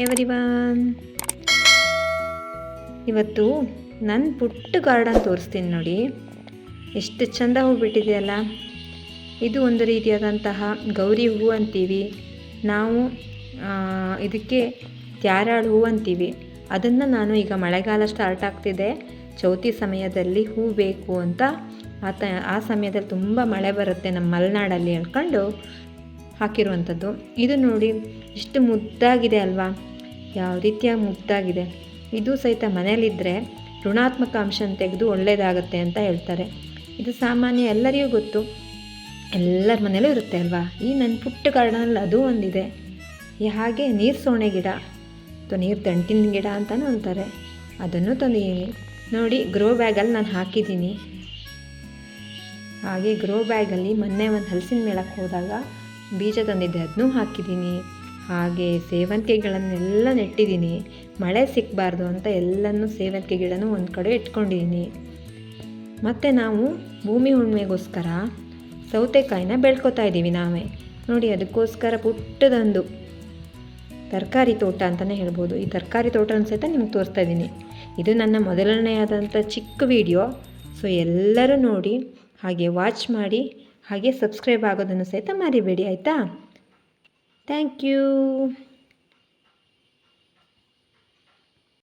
Everyone, ಇವತ್ತು ನನ್ನ ಪುಟ್ಟ ಗಾರ್ಡನ್ ತೋರಿಸ್ತೀನಿ ನೋಡಿ. ಎಷ್ಟು ಚೆಂದ ಹೂ ಬಿಟ್ಟಿದೆಯಲ್ಲ. ಇದು ಒಂದು ರೀತಿಯಾದಂತಹ ಗೌರಿ ಹೂ ಅಂತೀವಿ ನಾವು. ಇದಕ್ಕೆ ತ್ಯಾರಾಳು ಹೂ ಅಂತೀವಿ. ಅದನ್ನು ನಾನು ಈಗ ಮಳೆಗಾಲ ಸ್ಟಾರ್ಟ್ ಆಗ್ತಿದೆ, ಚೌತಿ ಸಮಯದಲ್ಲಿ ಹೂ ಬೇಕು ಅಂತ ಆ ಸಮಯದಲ್ಲಿ ತುಂಬ ಮಳೆ ಬರುತ್ತೆ ನಮ್ಮ ಮಲೆನಾಡಲ್ಲಿ ಹೇಳ್ಕೊಂಡು ಹಾಕಿರುವಂಥದ್ದು. ಇದು ನೋಡಿ ಎಷ್ಟು ಮುದ್ದಾಗಿದೆ ಅಲ್ವಾ, ಯಾವ ರೀತಿಯಾಗಿ ಮುದ್ದಾಗಿದೆ. ಇದು ಸಹಿತ ಮನೇಲಿದ್ದರೆ ಋಣಾತ್ಮಕ ಅಂಶನ ತೆಗೆದು ಒಳ್ಳೆಯದಾಗುತ್ತೆ ಅಂತ ಹೇಳ್ತಾರೆ. ಇದು ಸಾಮಾನ್ಯ, ಎಲ್ಲರಿಗೂ ಗೊತ್ತು, ಎಲ್ಲರ ಮನೇಲೂ ಇರುತ್ತೆ ಅಲ್ವಾ. ಈ ನನ್ನ ಪುಟ್ಟ ಗಾರ್ಡನಲ್ಲಿ ಅದು ಒಂದಿದೆ. ಹಾಗೆ ನೀರು ಸೋಣೆ ಗಿಡ ಅಥವಾ ನೀರು ದಂಟಿನ ಗಿಡ ಅಂತಲೂ ಅಂತಾರೆ, ಅದನ್ನು ತಂದಿದ್ದೀನಿ ನೋಡಿ. ಗ್ರೋ ಬ್ಯಾಗಲ್ಲಿ ನಾನು ಹಾಕಿದ್ದೀನಿ. ಹಾಗೆ ಗ್ರೋ ಬ್ಯಾಗಲ್ಲಿ ಮೊನ್ನೆ ಒಂದು ಹಲಸಿನ ಮೇಳಕ್ಕೆ ಹೋದಾಗ ಬೀಜ ತಂದಿದ್ದೆ, ಅದನ್ನೂ ಹಾಕಿದ್ದೀನಿ. ಹಾಗೆ ಸೇವಂತಿಗೆಗಳನ್ನೆಲ್ಲ ನೆಟ್ಟಿದ್ದೀನಿ. ಮಳೆ ಸಿಕ್ಕಬಾರ್ದು ಅಂತ ಎಲ್ಲನೂ ಸೇವಂತಿಗೆ ಗಿಡನೂ ಒಂದು ಕಡೆ ಇಟ್ಕೊಂಡಿದ್ದೀನಿ. ಮತ್ತು ನಾವು ಭೂಮಿ ಹುಣ್ಣಿಮೆಗೋಸ್ಕರ ಸೌತೆಕಾಯಿನ ಬೆಳ್ಕೊತಾ ಇದ್ದೀವಿ ನಾವೇ ನೋಡಿ. ಅದಕ್ಕೋಸ್ಕರ ಪುಟ್ಟದೊಂದು ತರಕಾರಿ ತೋಟ ಅಂತಲೇ ಹೇಳ್ಬೋದು. ಈ ತರಕಾರಿ ತೋಟನ ಸಹಿತ ನಿಮ್ಗೆ ತೋರಿಸ್ತಾ ಇದ್ದೀನಿ. ಇದು ನನ್ನ ಮೊದಲನೆಯಾದಂಥ ಚಿಕ್ಕ ವಿಡಿಯೋ. ಸೊ ಎಲ್ಲರೂ ನೋಡಿ, ಹಾಗೆ ವಾಚ್ ಮಾಡಿ, ಹಾಗೆ ಸಬ್ಸ್ಕ್ರೈಬ್ ಆಗೋದನ್ನು ಸಹಿತ ಮರಿಬೇಡಿ ಆಯಿತಾ. Thank you.